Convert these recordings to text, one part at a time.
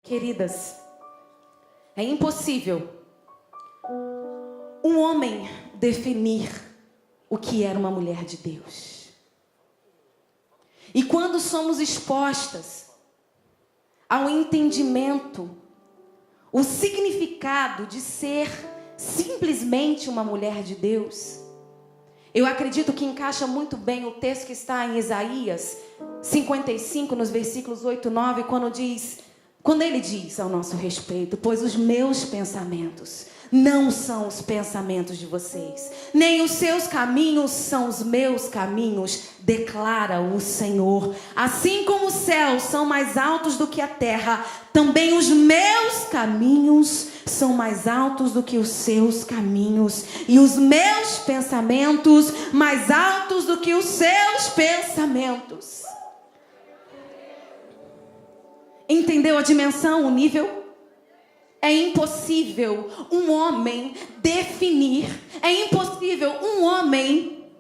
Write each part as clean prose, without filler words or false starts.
Queridas, é impossível um homem definir o que era uma mulher de Deus. E quando somos expostas ao entendimento, o significado de ser simplesmente uma mulher de Deus, eu acredito que encaixa muito bem o texto que está em Isaías 55, nos versículos 8 e 9, quando ele diz ao nosso respeito: pois os meus pensamentos não são os pensamentos de vocês, nem os seus caminhos são os meus caminhos, declara o Senhor. Assim como os céus são mais altos do que a terra, também os meus caminhos são mais altos do que os seus caminhos, e os meus pensamentos mais altos do que os seus pensamentos. Entendeu a dimensão, o nível? É impossível um homem definir, é impossível um homem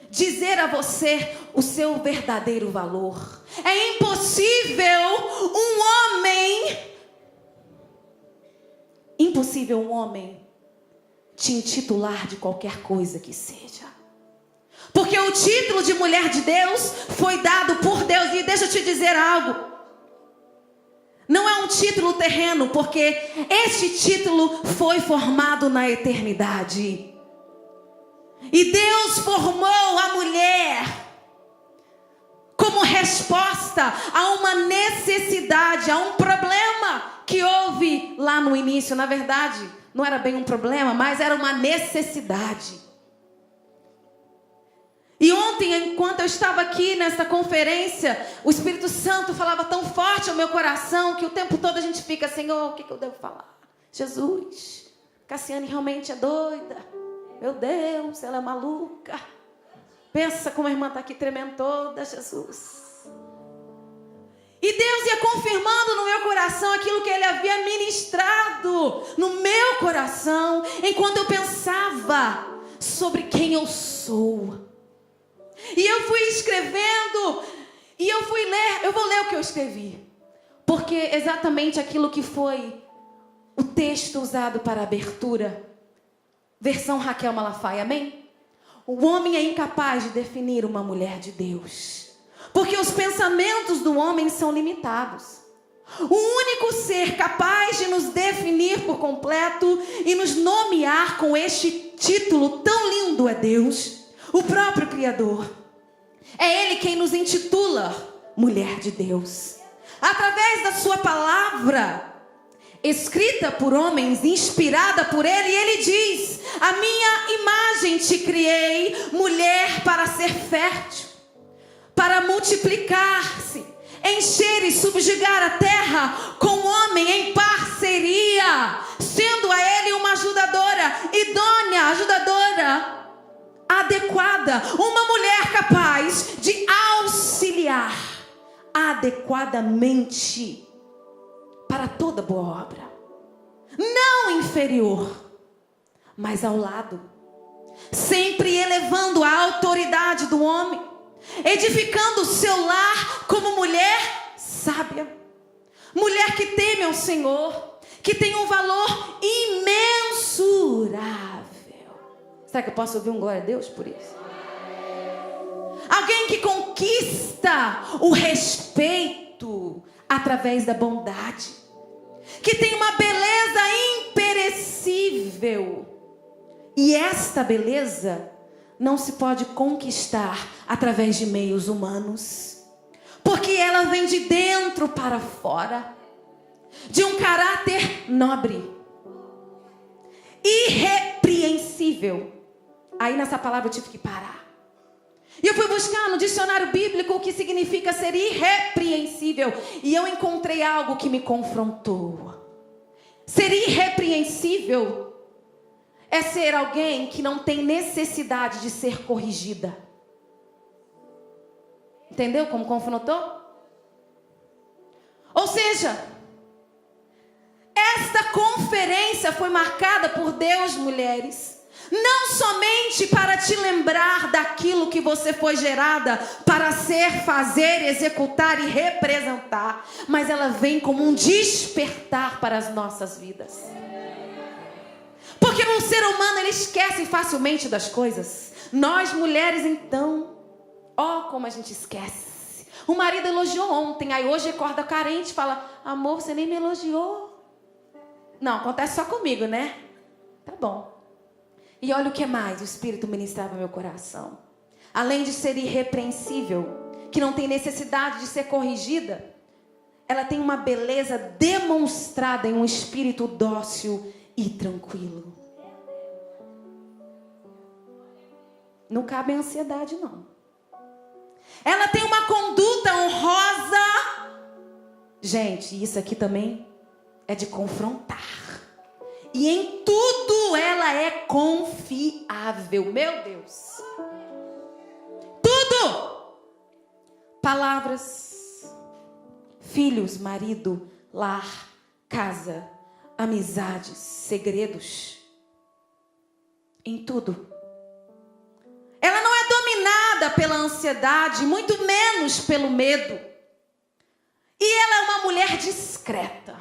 dizer a você o seu verdadeiro valor. É impossível um homem te intitular de qualquer coisa que seja. Porque o título de mulher de Deus foi dado por Deus. E deixa eu te dizer algo. Não é um título terreno, porque este título foi formado na eternidade. E Deus formou a mulher como resposta a uma necessidade, a um problema que houve lá no início. Na verdade, não era bem um problema, mas era uma necessidade. E ontem, enquanto eu estava aqui nessa conferência, o Espírito Santo falava tão forte ao meu coração que o tempo todo a gente fica: Senhor, o que eu devo falar? Jesus, Cassiane realmente é doida. Meu Deus, ela é maluca. Pensa como a irmã está aqui tremendo toda, Jesus. E Deus ia confirmando no meu coração aquilo que Ele havia ministrado no meu coração, enquanto eu pensava sobre quem eu sou. E eu fui escrevendo, e eu vou ler o que eu escrevi, porque exatamente aquilo que foi o texto usado para a abertura, versão Raquel Malafaia, amém? O homem é incapaz de definir uma mulher de Deus, porque os pensamentos do homem são limitados. O único ser capaz de nos definir por completo e nos nomear com este título tão lindo é Deus, o próprio Criador. É Ele quem nos intitula mulher de Deus. Através da sua palavra, escrita por homens, inspirada por Ele, Ele diz: a minha imagem te criei, mulher, para ser fértil, para multiplicar-se, encher e subjugar a terra, com o homem em parceria, sendo a Ele uma ajudadora, idônea, ajudadora, adequada, uma mulher capaz de auxiliar adequadamente para toda boa obra, não inferior, mas ao lado, sempre elevando a autoridade do homem, edificando o seu lar como mulher sábia, mulher que teme ao Senhor, que tem um valor imensurável. Será que eu posso ouvir um glória a Deus por isso? Alguém que conquista o respeito através da bondade, que tem uma beleza imperecível. E esta beleza não se pode conquistar através de meios humanos, porque ela vem de dentro para fora, de um caráter nobre, irrepreensível. Aí nessa palavra eu tive que parar. E eu fui buscar no dicionário bíblico o que significa ser irrepreensível. E eu encontrei algo que me confrontou. Ser irrepreensível é ser alguém que não tem necessidade de ser corrigida. Entendeu como confrontou? Ou seja, esta conferência foi marcada por Deus, mulheres, não somente para te lembrar daquilo que você foi gerada para ser, fazer, executar e representar, mas ela vem como um despertar para as nossas vidas. Porque o ser humano, ele esquece facilmente das coisas. Nós mulheres, então, como a gente esquece. O marido elogiou ontem, aí hoje acorda carente e fala: amor, você nem me elogiou. Não, acontece só comigo, né? Tá bom. E olha o que mais o Espírito ministrava no meu coração. Além de ser irrepreensível, que não tem necessidade de ser corrigida, ela tem uma beleza demonstrada em um espírito dócil e tranquilo. Não cabe ansiedade, não. Ela tem uma conduta honrosa. Gente, isso aqui também é de confrontar. E em tudo ela é confiável. Meu Deus. Tudo. Palavras, filhos, marido, lar, casa, amizades, segredos. Em tudo. Ela não é dominada pela ansiedade, muito menos pelo medo. E ela é uma mulher discreta.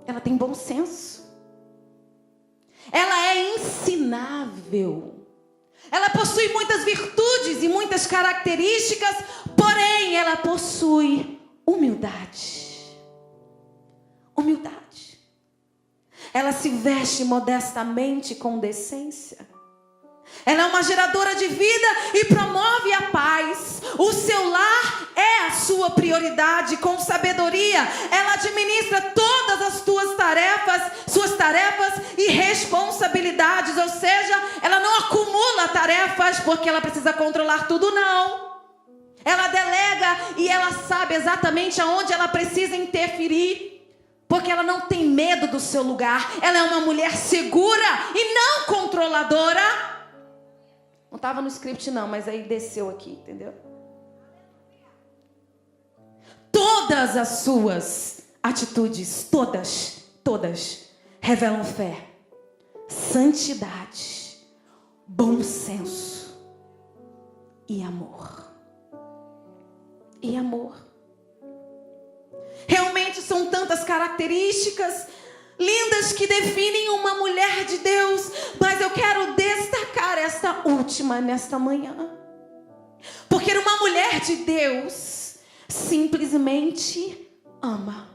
Ela tem bom senso. Ela é ensinável. Ela possui muitas virtudes e muitas características, porém ela possui humildade. Humildade. Ela se veste modestamente com decência. Ela é uma geradora de vida e promove a paz. O seu lar é a sua prioridade. Com sabedoria, ela administra todas as suas tarefas e responsabilidades. Ou seja, ela não acumula tarefas porque ela precisa controlar tudo, não. Ela delega e ela sabe exatamente aonde ela precisa interferir, porque ela não tem medo do seu lugar. Ela é uma mulher segura e não controladora. Não estava no script não, mas aí desceu aqui, entendeu? Todas as suas atitudes, todas, revelam fé, santidade, bom senso e amor. E amor. Realmente são tantas características lindas que definem uma mulher de Deus, mas eu quero destacar esta última nesta manhã. Porque uma mulher de Deus simplesmente ama.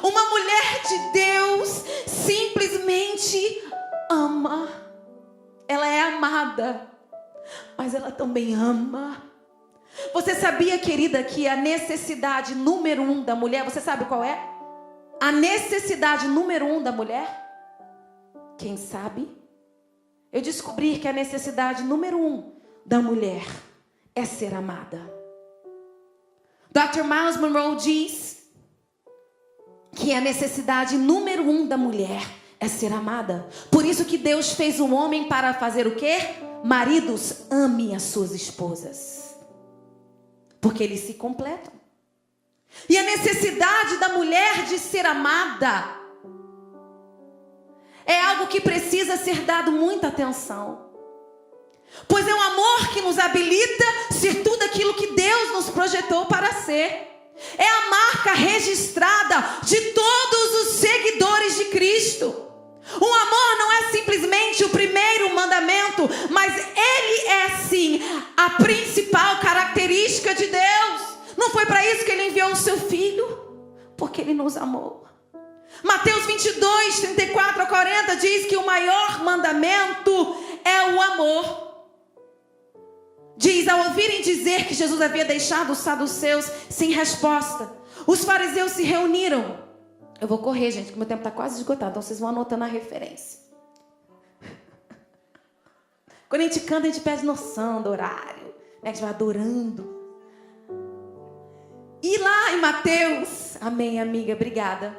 Uma mulher de Deus simplesmente ama. Ela é amada, mas ela também ama. Você sabia, querida, que a necessidade número 1 da mulher, você sabe qual é? A necessidade número 1 da mulher? Quem sabe? Eu descobri que a necessidade número 1 da mulher é ser amada. Dr. Miles Monroe diz que a necessidade número 1 da mulher é ser amada. Por isso que Deus fez o homem para fazer o quê? Maridos, amem as suas esposas, porque eles se completam. E a necessidade da mulher de ser amada é algo que precisa ser dado muita atenção. Pois é um amor que nos habilita a ser tudo aquilo que Deus nos projetou para ser. É a marca registrada de todos os seguidores de Cristo. O amor não é simplesmente o primeiro mandamento, mas ele é sim a principal característica de Deus. Não foi para isso que ele enviou o seu filho? Porque ele nos amou. Mateus 22, 34 a 40 diz que o maior mandamento é o amor. Diz: ao ouvirem dizer que Jesus havia deixado os saduceus sem resposta, os fariseus se reuniram. Eu vou correr, gente, porque meu tempo está quase esgotado, então vocês vão anotando a referência. Quando a gente canta, a gente perde noção do horário, né? A gente vai adorando. E lá em Mateus, amém, amiga, obrigada.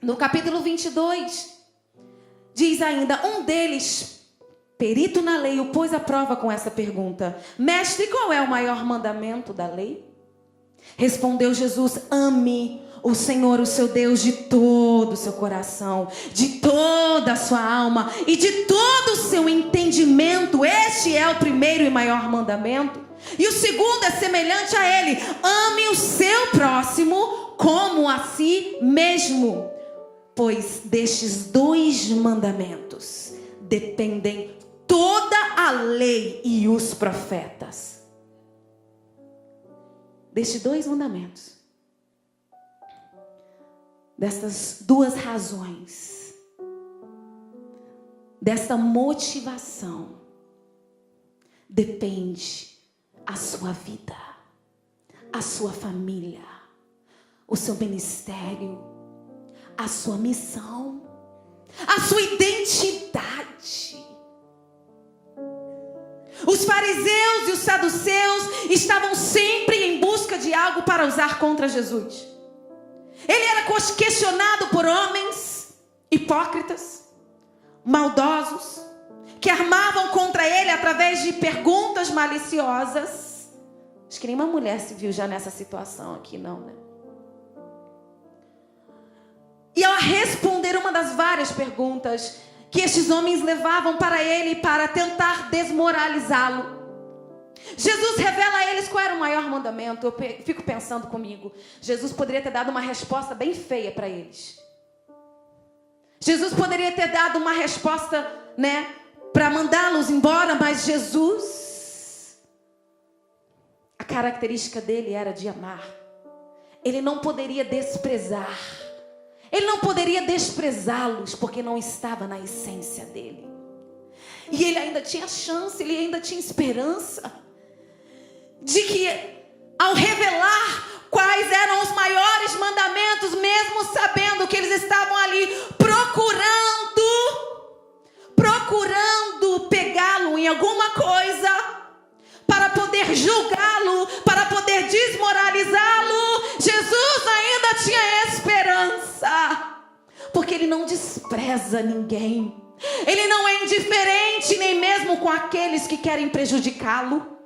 No capítulo 22, diz ainda: um deles, perito na lei, o pôs à prova com essa pergunta: mestre, qual é o maior mandamento da lei? Respondeu Jesus: ame o Senhor, o seu Deus, de todo o seu coração, de toda a sua alma e de todo o seu entendimento. Este é o primeiro e maior mandamento. E o segundo é semelhante a ele: ame o seu próximo como a si mesmo. Pois destes 2 mandamentos dependem toda a lei e os profetas. Destes 2 mandamentos, destas 2 razões, desta motivação, depende a sua vida, a sua família, o seu ministério, a sua missão, a sua identidade. Os fariseus e os saduceus estavam sempre em busca de algo para usar contra Jesus. Ele era questionado por homens hipócritas, maldosos, que armavam contra ele através de perguntas maliciosas. Acho que nenhuma mulher se viu já nessa situação aqui, não, né? E ao responder uma das várias perguntas que estes homens levavam para ele para tentar desmoralizá-lo, Jesus revela a eles qual era o maior mandamento. Eu fico pensando comigo, Jesus poderia ter dado uma resposta bem feia para eles. Jesus poderia ter dado uma resposta, para mandá-los embora, mas Jesus, a característica dele era de amar. Ele não poderia desprezar. Ele não poderia desprezá-los, porque não estava na essência dele. E ele ainda tinha chance, ele ainda tinha esperança de que, ao revelar quais eram os maiores mandamentos, mesmo sabendo que eles estavam ali procurando pegá-lo em alguma coisa, para poder julgá-lo, para poder desmoralizá-lo, Jesus ainda tinha esperança, porque ele não despreza ninguém. Ele não é indiferente nem mesmo com aqueles que querem prejudicá-lo.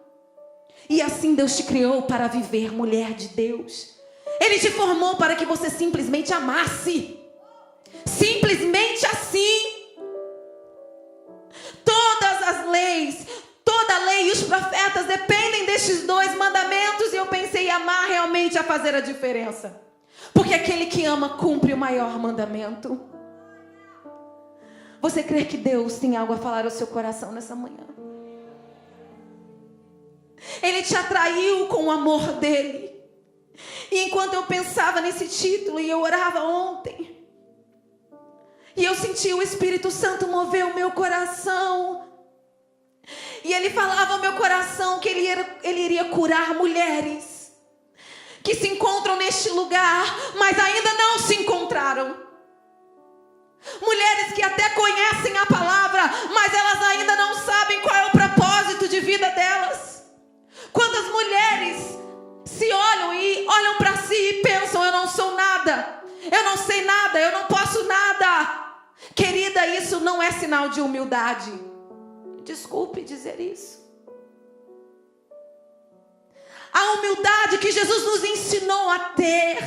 E assim Deus te criou para viver, mulher de Deus. Ele te formou para que você simplesmente amasse. Simplesmente assim. Todas as leis, toda a lei e os profetas dependem destes 2 mandamentos. E eu pensei, amar realmente a fazer a diferença. Porque aquele que ama cumpre o maior mandamento. Você crê que Deus tem algo a falar ao seu coração nessa manhã? Ele te atraiu com o amor dele. E enquanto eu pensava nesse título e eu orava ontem, e eu senti o Espírito Santo mover o meu coração, e ele falava ao meu coração que ele iria curar mulheres que se encontram neste lugar, mas ainda não se encontraram. Mulheres que até conhecem a palavra, mas elas ainda não sabem qual é o propósito de vida delas. Quantas mulheres se olham e olham para si e pensam: eu não sou nada, eu não sei nada, eu não posso nada. Querida, isso não é sinal de humildade. Desculpe dizer isso. A humildade que Jesus nos ensinou a ter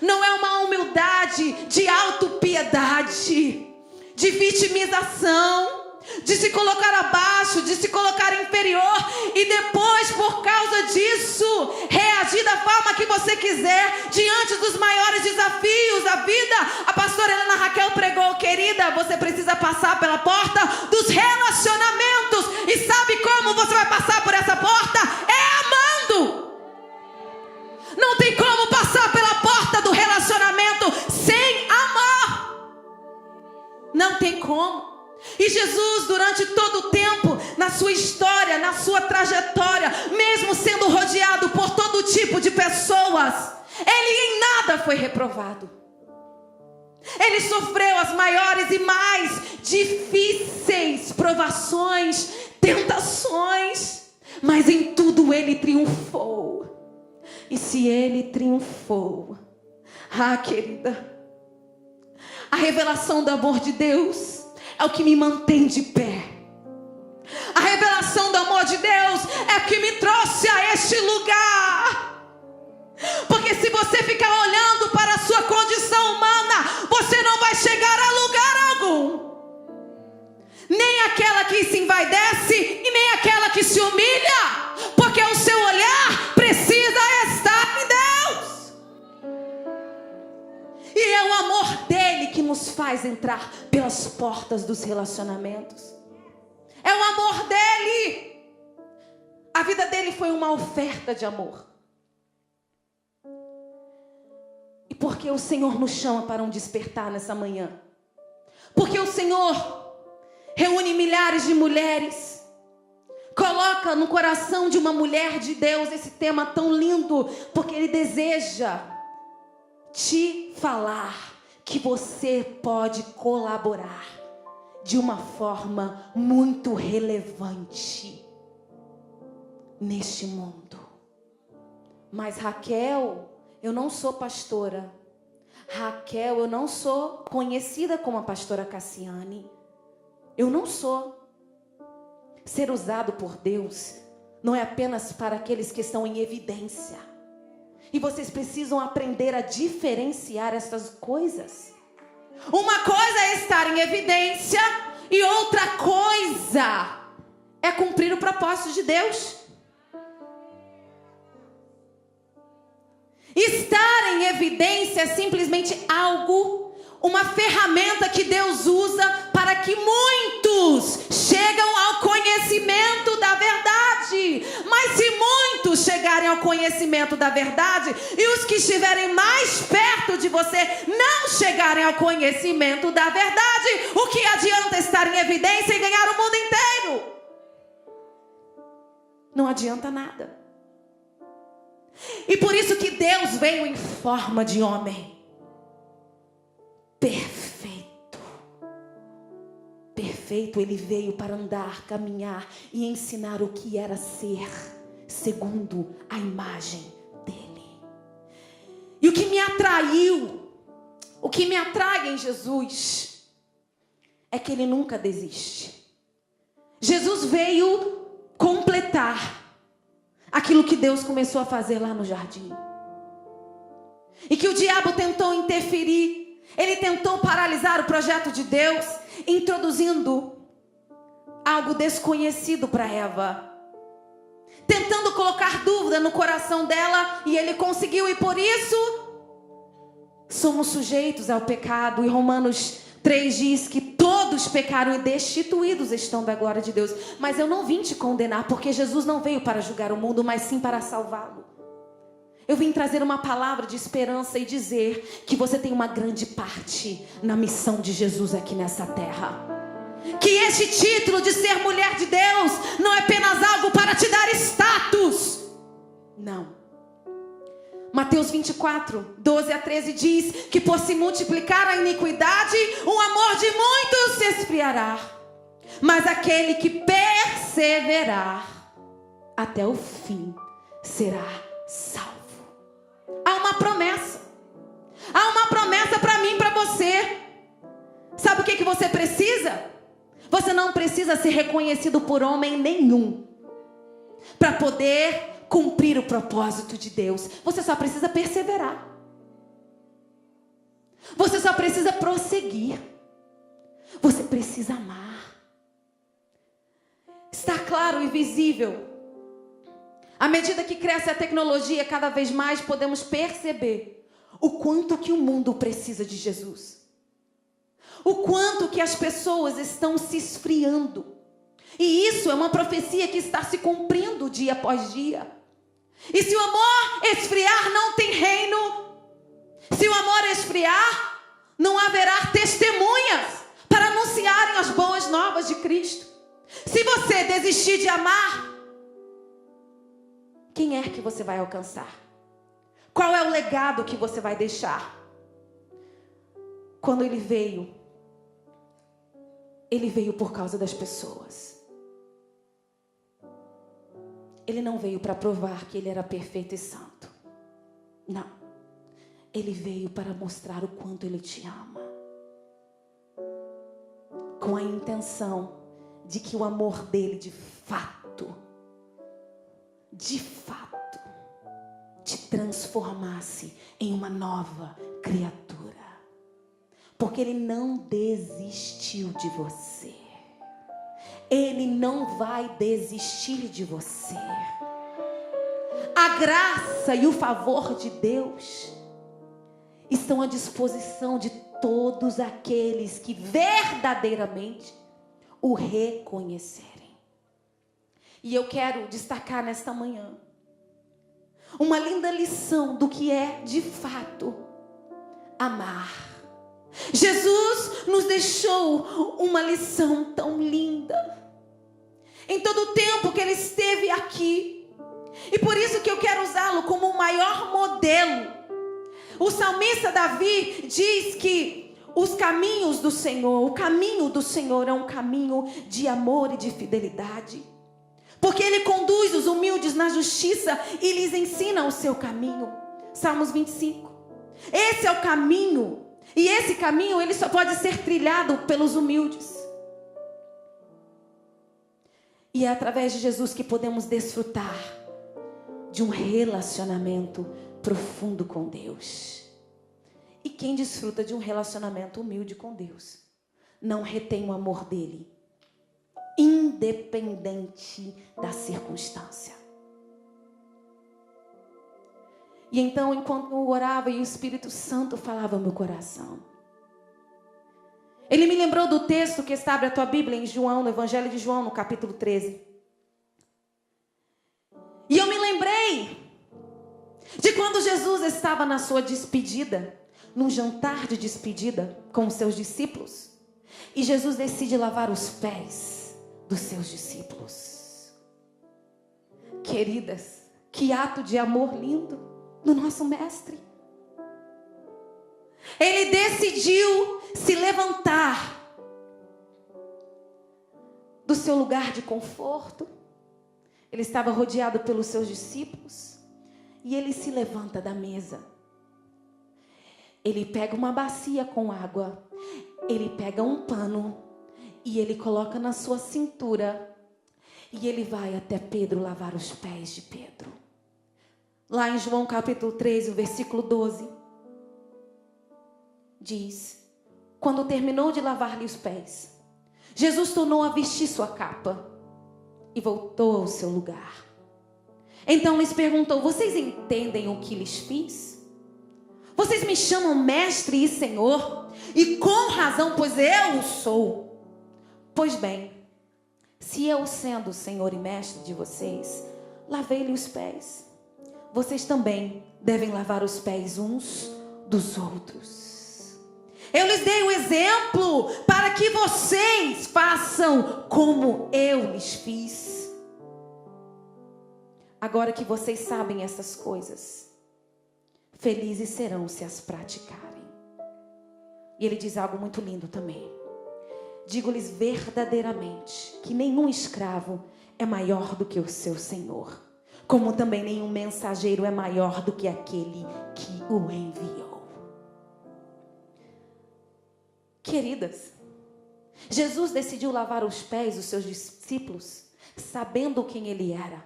não é uma humildade de autopiedade, de vitimização, de se colocar abaixo, de se colocar inferior e depois, por causa disso, reagir da forma que você quiser diante dos maiores desafios da vida. A pastora Helena Raquel pregou: querida, você precisa passar pela porta dos relacionamentos. E sabe como você vai passar por essa porta? É amando. Não tem como passar pela porta do relacionamento sem amar. Não tem como. E Jesus, durante todo o tempo, na sua história, na sua trajetória, mesmo sendo rodeado por todo tipo de pessoas, ele em nada foi reprovado. Ele sofreu as maiores e mais difíceis provações, tentações, mas em tudo ele triunfou. E se ele triunfou, querida, a revelação do amor de Deus é o que me mantém de pé. A revelação do amor de Deus é o que me trouxe a este lugar. Porque se você ficar olhando para a sua se envaidece e nem aquela que se humilha, porque o seu olhar precisa estar em Deus. E é o amor dele que nos faz entrar pelas portas dos relacionamentos. É o amor dele. A vida dele foi uma oferta de amor. E por que o Senhor nos chama para um despertar nessa manhã? Porque o Senhor reúne milhares de mulheres, coloca no coração de uma mulher de Deus esse tema tão lindo, porque Ele deseja te falar que você pode colaborar de uma forma muito relevante neste mundo. Mas Raquel, eu não sou pastora. Raquel, eu não sou conhecida como a pastora Cassiane. Eu não sou. Ser usado por Deus não é apenas para aqueles que estão em evidência. E vocês precisam aprender a diferenciar essas coisas. Uma coisa é estar em evidência e outra coisa é cumprir o propósito de Deus. Estar em evidência é simplesmente algo, uma ferramenta que Deus usa para que muitos chegam ao conhecimento da verdade. Mas se muitos chegarem ao conhecimento da verdade e os que estiverem mais perto de você não chegarem ao conhecimento da verdade, o que adianta estar em evidência e ganhar o mundo inteiro? Não adianta nada. E por isso que Deus veio em forma de homem. Perfeito. Perfeito, Ele veio para andar, caminhar e ensinar o que era ser segundo a imagem dele. E o que me atraiu, o que me atrai em Jesus é que Ele nunca desiste. Jesus veio completar aquilo que Deus começou a fazer lá no jardim. E que o diabo tentou interferir. Ele tentou paralisar o projeto de Deus, introduzindo algo desconhecido para Eva. Tentando colocar dúvida no coração dela, e ele conseguiu. E por isso, somos sujeitos ao pecado. E Romanos 3 diz que todos pecaram e destituídos estão da glória de Deus. Mas eu não vim te condenar, porque Jesus não veio para julgar o mundo, mas sim para salvá-lo. Eu vim trazer uma palavra de esperança e dizer que você tem uma grande parte na missão de Jesus aqui nessa terra. Que este título de ser mulher de Deus não é apenas algo para te dar status. Não. Mateus 24, 12 a 13 diz que por se multiplicar a iniquidade, o amor de muitos se esfriará. Mas aquele que perseverar até o fim será salvo. Há uma promessa. Há uma promessa para mim e para você. Sabe o que você precisa? Você não precisa ser reconhecido por homem nenhum para poder cumprir o propósito de Deus. Você só precisa perseverar. Você só precisa prosseguir. Você precisa amar. Está claro e visível. À medida que cresce a tecnologia, cada vez mais podemos perceber o quanto que o mundo precisa de Jesus. O quanto que as pessoas estão se esfriando. E isso é uma profecia que está se cumprindo dia após dia. E se o amor esfriar, não tem reino. Se o amor esfriar, não haverá testemunhas para anunciarem as boas novas de Cristo. Se você desistir de amar, quem é que você vai alcançar? Qual é o legado que você vai deixar? Quando Ele veio por causa das pessoas. Ele não veio para provar que Ele era perfeito e santo. Não. Ele veio para mostrar o quanto Ele te ama. Com a intenção de que o amor dele de fato, te transformasse em uma nova criatura. Porque Ele não desistiu de você. Ele não vai desistir de você. A graça e o favor de Deus estão à disposição de todos aqueles que verdadeiramente o reconhecerem. E eu quero destacar nesta manhã uma linda lição do que é de fato amar. Jesus nos deixou uma lição tão linda em todo o tempo que Ele esteve aqui. E por isso que eu quero usá-lo como o maior modelo. O salmista Davi diz que os caminhos do Senhor, o caminho do Senhor é um caminho de amor e de fidelidade. Porque Ele conduz os humildes na justiça e lhes ensina o seu caminho. Salmos 25. Esse é o caminho. E esse caminho ele só pode ser trilhado pelos humildes. E é através de Jesus que podemos desfrutar de um relacionamento profundo com Deus. E quem desfruta de um relacionamento humilde com Deus não retém o amor dele, independente da circunstância. E então, enquanto eu orava e o Espírito Santo falava ao meu coração, ele me lembrou do texto que está, abre a tua Bíblia em João, no Evangelho de João, no capítulo 13. E eu me lembrei de quando Jesus estava na sua despedida, num jantar de despedida com os seus discípulos. E Jesus decide lavar os pés dos seus discípulos. Queridas, que ato de amor lindo do nosso mestre. Ele decidiu se levantar do seu lugar de conforto. Ele estava rodeado pelos seus discípulos. E ele se levanta da mesa. Ele pega uma bacia com água. Ele pega um pano. E ele coloca na sua cintura. E ele vai até Pedro lavar os pés de Pedro. Lá em João capítulo 13, o versículo 12. Diz: quando terminou de lavar-lhe os pés, Jesus tornou a vestir sua capa. E voltou ao seu lugar. Então lhes perguntou: vocês entendem o que lhes fiz? Vocês me chamam mestre e senhor, e com razão, pois eu o sou. Pois bem, se eu sendo o senhor e mestre de vocês, lavei-lhe os pés, vocês também devem lavar os pés uns dos outros. Eu lhes dei o exemplo para que vocês façam como eu lhes fiz. Agora que vocês sabem essas coisas, felizes serão se as praticarem. E ele diz algo muito lindo também. Digo-lhes verdadeiramente que nenhum escravo é maior do que o seu senhor, como também nenhum mensageiro é maior do que aquele que o enviou. Queridas, Jesus decidiu lavar os pés dos seus discípulos, sabendo quem ele era,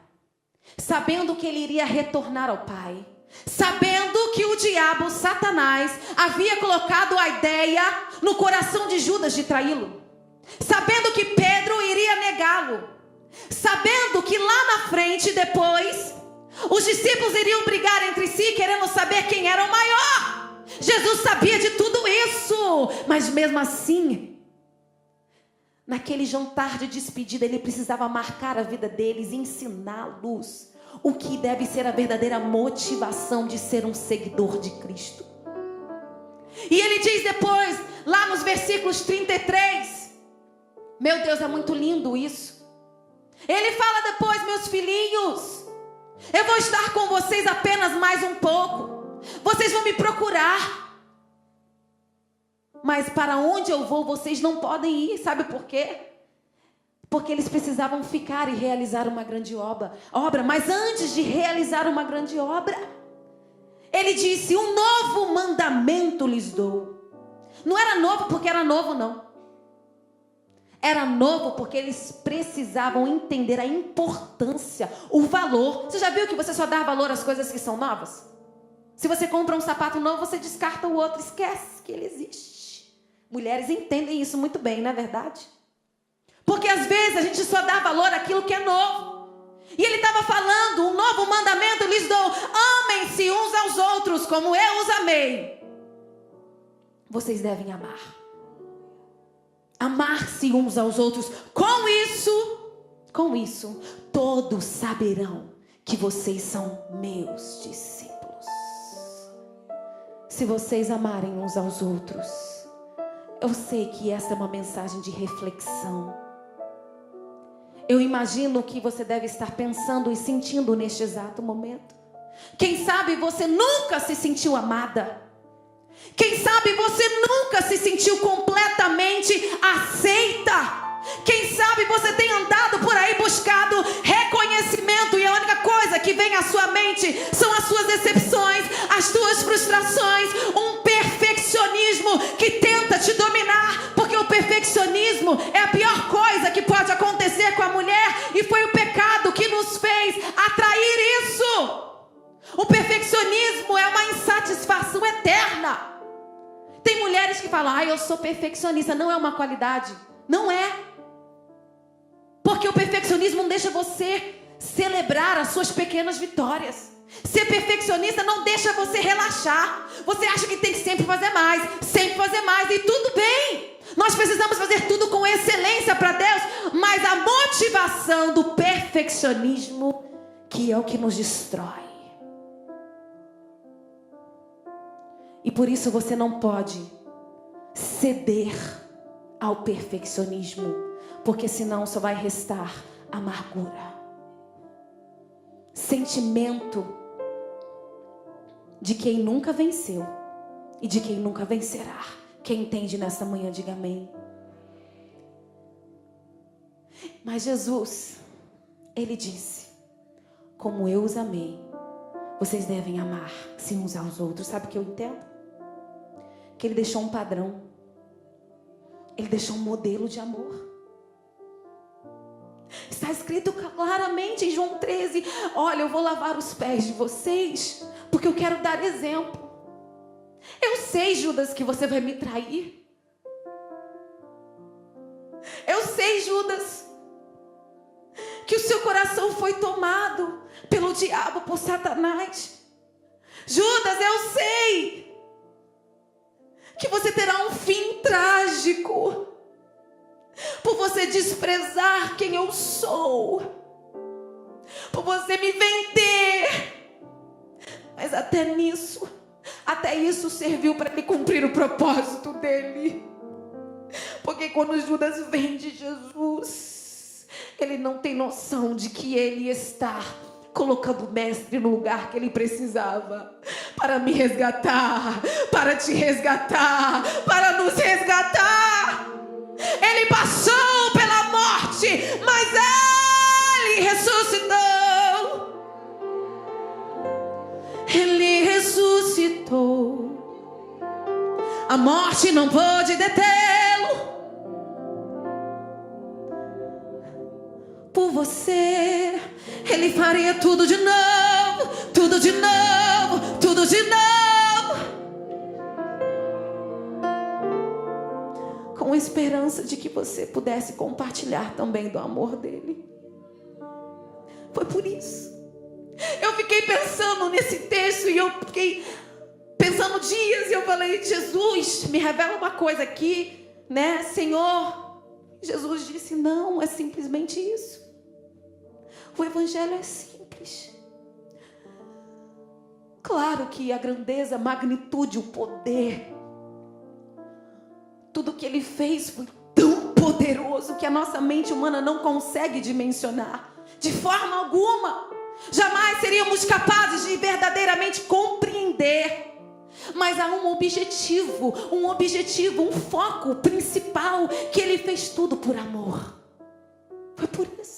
sabendo que ele iria retornar ao Pai, sabendo que o diabo, Satanás, havia colocado a ideia no coração de Judas de traí-lo, sabendo que Pedro iria negá-lo, sabendo que lá na frente, depois, os discípulos iriam brigar entre si, querendo saber quem era o maior. Jesus sabia de tudo isso, mas mesmo assim, naquele jantar de despedida, ele precisava marcar a vida deles, ensiná-los o que deve ser a verdadeira motivação de ser um seguidor de Cristo. E ele diz depois, lá nos versículos 33, meu Deus, é muito lindo isso. Ele fala depois: meus filhinhos, eu vou estar com vocês apenas mais um pouco. Vocês vão me procurar, mas para onde eu vou vocês não podem ir. Sabe por quê? Porque eles precisavam ficar e realizar uma grande obra. Mas antes de realizar uma grande obra, ele disse: um novo mandamento lhes dou. Não era novo porque era novo, não. Era novo porque eles precisavam entender a importância, o valor. Você já viu que você só dá valor às coisas que são novas? Se você compra um sapato novo, você descarta o outro, esquece que ele existe. Mulheres entendem isso muito bem, não é verdade? Porque às vezes a gente só dá valor àquilo que é novo. E ele estava falando, um novo mandamento lhes dou: amem-se uns aos outros como eu os amei. Vocês devem amar. Amar-se uns aos outros. Com isso, todos saberão que vocês são meus discípulos. Se vocês amarem uns aos outros. Eu sei que essa é uma mensagem de reflexão. Eu imagino o que você deve estar pensando e sentindo neste exato momento. Quem sabe você nunca se sentiu amada. Quem sabe você nunca se sentiu completamente aceita. Quem sabe você tem andado por aí buscado reconhecimento e a única coisa que vem à sua mente são as suas decepções, as suas frustrações, um perfeccionismo que tenta te dominar, porque o perfeccionismo é a pior coisa que pode acontecer com a mulher e foi o pecado que nos fez atrair isso. O perfeccionismo é uma insatisfação eterna. Tem mulheres que falam: eu sou perfeccionista. Não é uma qualidade. Não é. Porque o perfeccionismo não deixa você celebrar as suas pequenas vitórias. Ser perfeccionista não deixa você relaxar. Você acha que tem que sempre fazer mais e tudo bem. Nós precisamos fazer tudo com excelência para Deus, mas a motivação do perfeccionismo que é o que nos destrói. E por isso você não pode ceder ao perfeccionismo, porque senão só vai restar amargura, sentimento de quem nunca venceu e de quem nunca vencerá. Quem entende nessa manhã, diga amém. Mas Jesus, Ele disse: como eu os amei, vocês devem amar-se uns aos outros. Sabe o que eu entendo? Que Ele deixou um padrão. Ele deixou um modelo de amor. Está escrito claramente em João 13: olha, eu vou lavar os pés de vocês, porque eu quero dar exemplo. Eu sei, Judas, que você vai me trair. Eu sei, Judas, que o seu coração foi tomado pelo diabo, por Satanás. Judas, eu sei que você terá um fim trágico por você desprezar quem eu sou, por você me vender. Mas até isso serviu para ele cumprir o propósito dele. Porque quando Judas vende Jesus, ele não tem noção de que ele está colocando o mestre no lugar que ele precisava para me resgatar, para te resgatar, para nos resgatar. Ele passou pela morte, mas ele ressuscitou. Ele ressuscitou. A morte não pôde detê-lo. Por você, Ele faria tudo de novo, tudo de novo, tudo de novo, com esperança de que você pudesse compartilhar também do amor dele. Foi por isso. Eu fiquei pensando nesse texto e eu fiquei pensando dias e eu falei: Jesus, me revela uma coisa aqui, né, Senhor? Jesus disse: não, é simplesmente isso. O evangelho é simples. Claro que a grandeza, a magnitude, o poder, tudo que ele fez foi tão poderoso que a nossa mente humana não consegue dimensionar de forma alguma. Jamais seríamos capazes de verdadeiramente compreender. Mas há um objetivo, um foco principal, que ele fez tudo por amor. Foi por isso.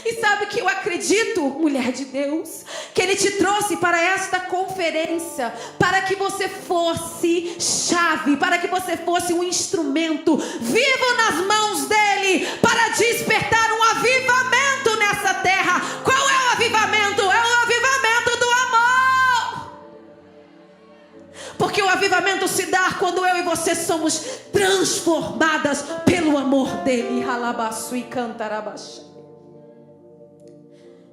E sabe que eu acredito, mulher de Deus, que ele te trouxe para esta conferência para que você fosse chave, para que você fosse um instrumento vivo nas mãos dele, para despertar um avivamento nessa terra. Qual é o avivamento? É o avivamento do amor. Porque o avivamento se dá quando eu e você somos transformadas pelo amor dele.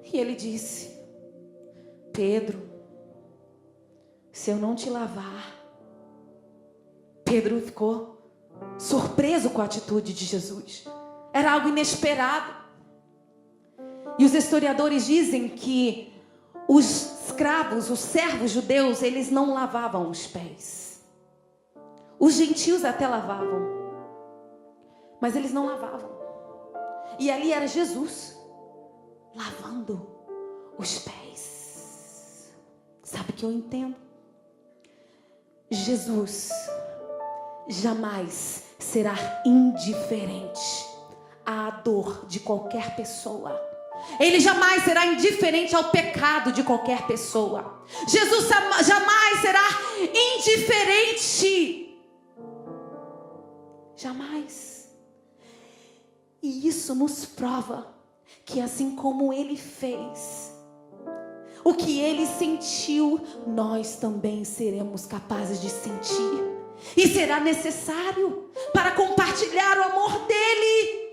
E ele disse: Pedro, se eu não te lavar. Pedro ficou surpreso com a atitude de Jesus. Era algo inesperado. E os historiadores dizem que os escravos, os servos judeus, eles não lavavam os pés. Os gentios até lavavam, mas eles não lavavam. E ali era Jesus lavando os pés. Sabe o que eu entendo? Jesus jamais será indiferente à dor de qualquer pessoa. Ele jamais será indiferente ao pecado de qualquer pessoa. Jesus jamais será indiferente. Jamais. E isso nos prova que assim como ele fez, o que ele sentiu, nós também seremos capazes de sentir. E será necessário para compartilhar o amor dele.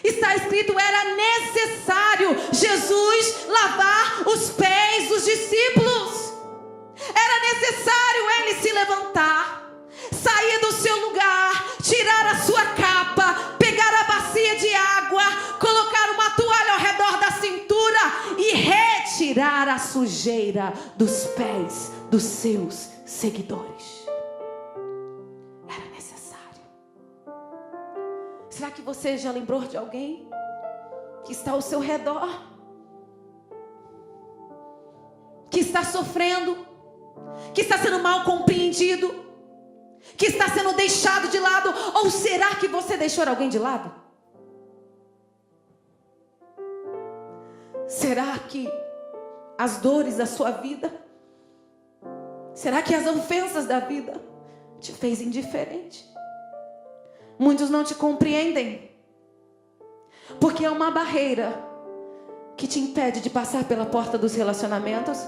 Está escrito, era necessário Jesus lavar os pés dos discípulos. Era necessário ele se levantar, sair do seu lugar, tirar a sua capa, pegar a bacia de água, colocar uma toalha ao redor da cintura e retirar a sujeira dos pés dos seus seguidores. Era necessário. Será que você já lembrou de alguém que está ao seu redor, que está sofrendo, que está sendo mal compreendido, que está sendo deixado de lado? Ou será que você deixou alguém de lado? Será que as dores da sua vida, será que as ofensas da vida te fez indiferente? Muitos não te compreendem, porque é uma barreira que te impede de passar pela porta dos relacionamentos.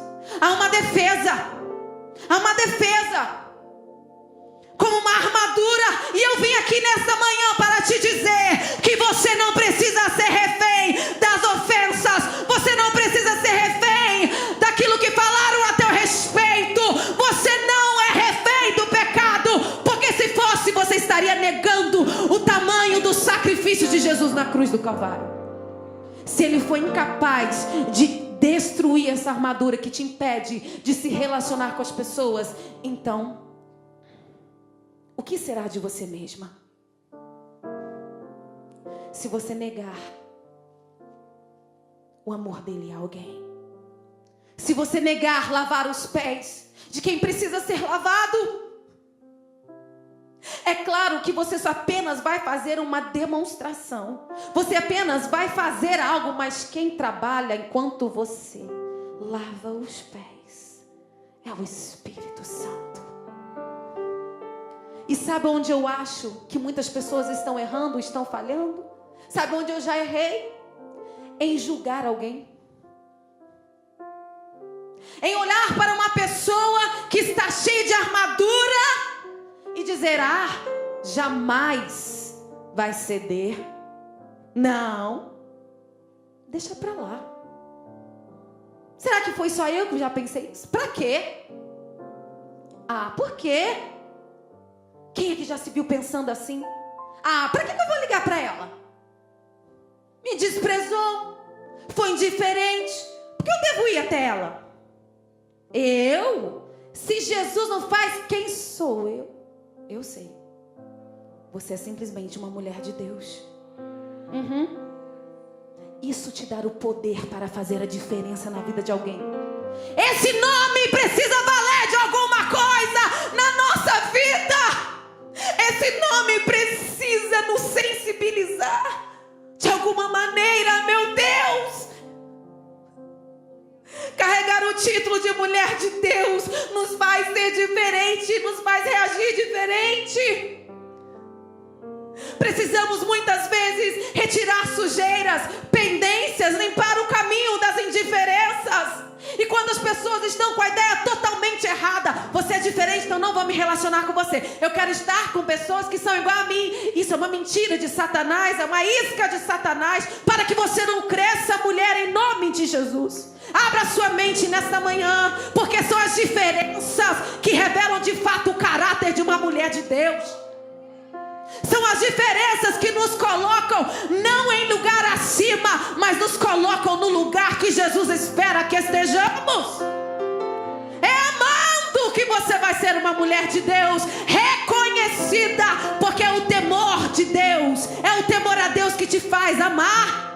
Há uma defesa, como uma armadura. E eu vim aqui nessa manhã para te dizer que você não precisa ser refém das ofensas. Você não precisa ser refém daquilo que falaram a teu respeito. Você não é refém do pecado, porque se fosse, você estaria negando o tamanho do sacrifício de Jesus na cruz do Calvário. Se ele foi incapaz de destruir essa armadura que te impede de se relacionar com as pessoas, então, o que será de você mesma? Se você negar o amor dele a alguém. Se você negar lavar os pés de quem precisa ser lavado. É claro que você só apenas vai fazer uma demonstração. Você apenas vai fazer algo, mas quem trabalha enquanto você lava os pés é o Espírito Santo. E sabe onde eu acho que muitas pessoas estão errando, estão falhando? Sabe onde eu já errei? Em julgar alguém. Em olhar para uma pessoa que está cheia de armadura e dizer, jamais vai ceder. Não, deixa pra lá. Será que foi só eu que já pensei isso? Pra quê? Por quê? Quem é que já se viu pensando assim? Pra que eu vou ligar pra ela? Me desprezou, foi indiferente. Por que eu devo ir até ela? Se Jesus não faz, quem sou eu? Eu sei. Você é simplesmente uma mulher de Deus. Isso te dá o poder para fazer a diferença na vida de alguém. Esse nome precisa valer de alguma coisa na nossa vida. Esse nome precisa nos sensibilizar de alguma maneira, meu Deus. Carregar o título de mulher de Deus nos faz ser diferente, nos faz reagir diferente. Precisamos muitas vezes retirar sujeiras, pendências, limpar o caminho das indiferenças. E quando as pessoas estão com a ideia totalmente errada, você é diferente, então não vou me relacionar com você. Eu quero estar com pessoas que são igual a mim. Isso é uma mentira de Satanás, é uma isca de Satanás, para que você não cresça, mulher, em nome de Jesus. Abra sua mente nesta manhã, porque são as diferenças que revelam de fato o caráter de uma mulher de Deus. São as diferenças que nos colocam não em lugar acima, mas nos colocam no lugar que Jesus espera que estejamos. É amando que você vai ser uma mulher de Deus, reconhecida, porque é o temor de Deus, é o temor a Deus que te faz amar.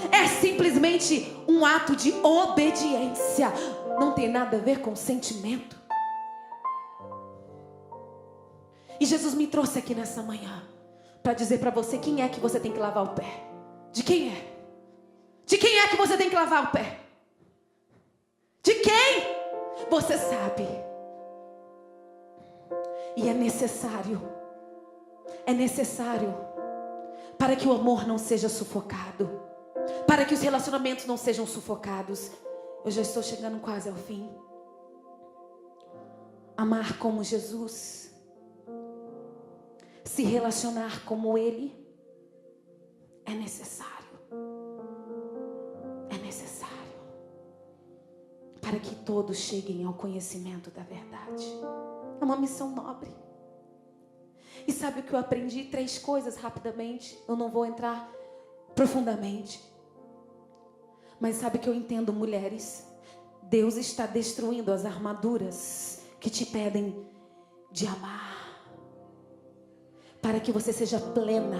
É simplesmente um ato de obediência, não tem nada a ver com sentimento. E Jesus me trouxe aqui nessa manhã para dizer para você quem é que você tem que lavar o pé. De quem é? De quem é que você tem que lavar o pé? De quem? Você sabe. E é necessário para que o amor não seja sufocado, para que os relacionamentos não sejam sufocados. Eu já estou chegando quase ao fim. Amar como Jesus, se relacionar como Ele, é necessário. É necessário para que todos cheguem ao conhecimento da verdade. É uma missão nobre. E sabe o que eu aprendi? 3 coisas rapidamente. Eu não vou entrar profundamente. Mas sabe o que eu entendo, mulheres? Deus está destruindo as armaduras que te pedem de amar, para que você seja plena.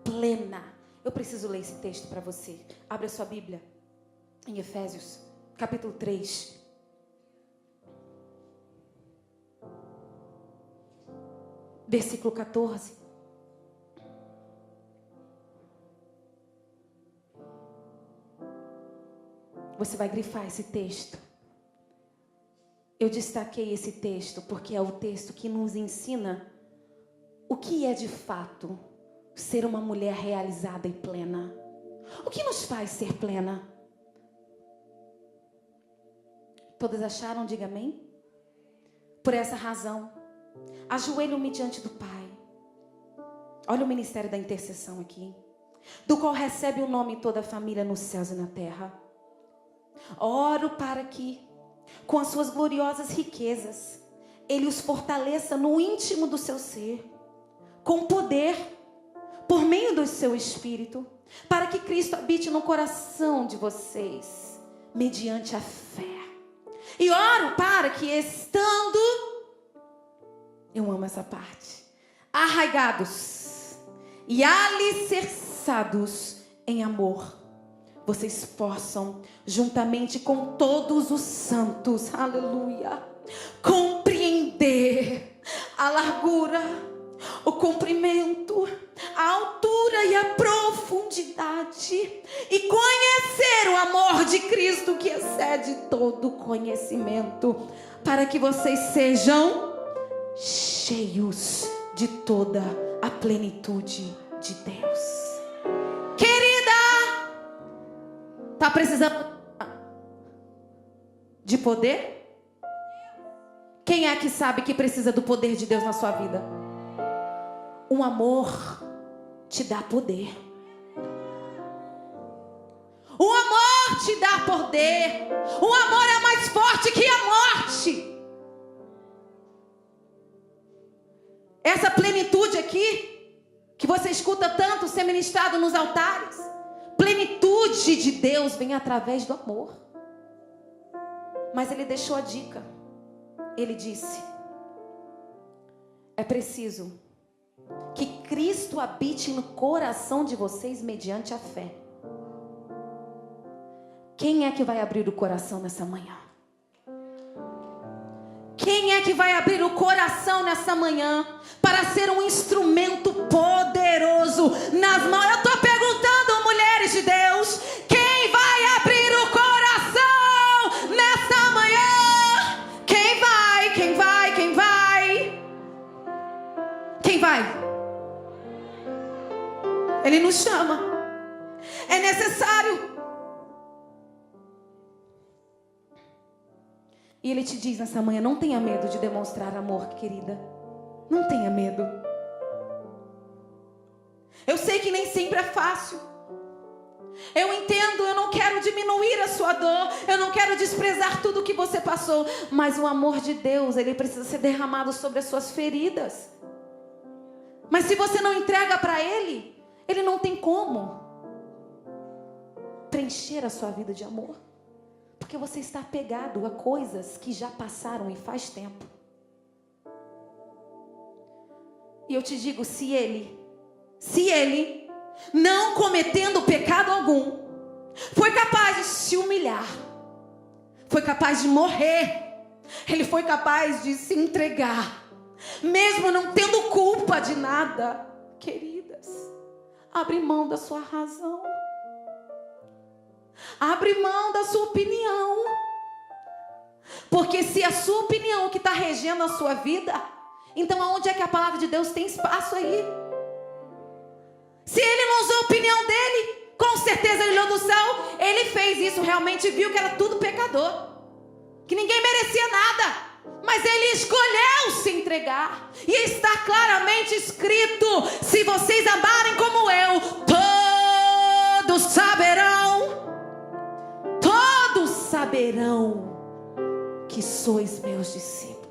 Plena. Eu preciso ler esse texto para você. Abre a sua Bíblia em Efésios, capítulo 3. Versículo 14. Você vai grifar esse texto. Eu destaquei esse texto porque é o texto que nos ensina o que é de fato ser uma mulher realizada e plena. O que nos faz ser plena? Todas acharam? Diga amém. Por essa razão, ajoelho-me diante do Pai. Olha o ministério da intercessão aqui. Do qual recebe o nome toda a família nos céus e na terra. Oro para que, com as suas gloriosas riquezas, Ele os fortaleça no íntimo do seu ser, com poder, por meio do seu Espírito, para que Cristo habite no coração de vocês, mediante a fé. E oro para que, estando, eu amo essa parte, arraigados e alicerçados em amor, vocês possam, juntamente com todos os santos, aleluia, compreender a largura, o comprimento, a altura e a profundidade, e conhecer o amor de Cristo que excede todo conhecimento, para que vocês sejam cheios de toda a plenitude de Deus. Está precisando de poder? Quem é que sabe que precisa do poder de Deus na sua vida? O amor te dá poder. O amor te dá poder. O amor é mais forte que a morte. Essa plenitude aqui, que você escuta tanto ser ministrado nos altares, plenitude de Deus vem através do amor. Mas Ele deixou a dica. Ele disse: é preciso que Cristo habite no coração de vocês mediante a fé. Quem é que vai abrir o coração nessa manhã? Quem é que vai abrir o coração nessa manhã para ser um instrumento poderoso nas mãos? Eu estou perguntando, mulheres de Deus, quem vai abrir o coração nessa manhã? Quem vai? Quem vai? Quem vai? Quem vai? Ele nos chama. É necessário. E Ele te diz nessa manhã: não tenha medo de demonstrar amor, querida. Não tenha medo. Eu sei que nem sempre é fácil. Eu entendo, eu não quero diminuir a sua dor, eu não quero desprezar tudo que você passou, mas o amor de Deus, ele precisa ser derramado sobre as suas feridas. Mas se você não entrega para Ele, Ele não tem como preencher a sua vida de amor, porque você está apegado a coisas que já passaram e faz tempo. E eu te digo, se ele, não cometendo pecado algum, foi capaz de se humilhar, foi capaz de morrer, ele foi capaz de se entregar, mesmo não tendo culpa de nada. Queridas, abre mão da sua razão, abre mão da sua opinião, porque se a sua opinião que está regendo a sua vida, então aonde é que a palavra de Deus tem espaço aí? Se ele não usou a opinião dele, com certeza ele olhou do céu, ele fez isso, realmente viu que era tudo pecador, que ninguém merecia nada, mas ele escolheu se entregar. E está claramente escrito: se vocês amarem como eu, todos saberão que sois meus discípulos.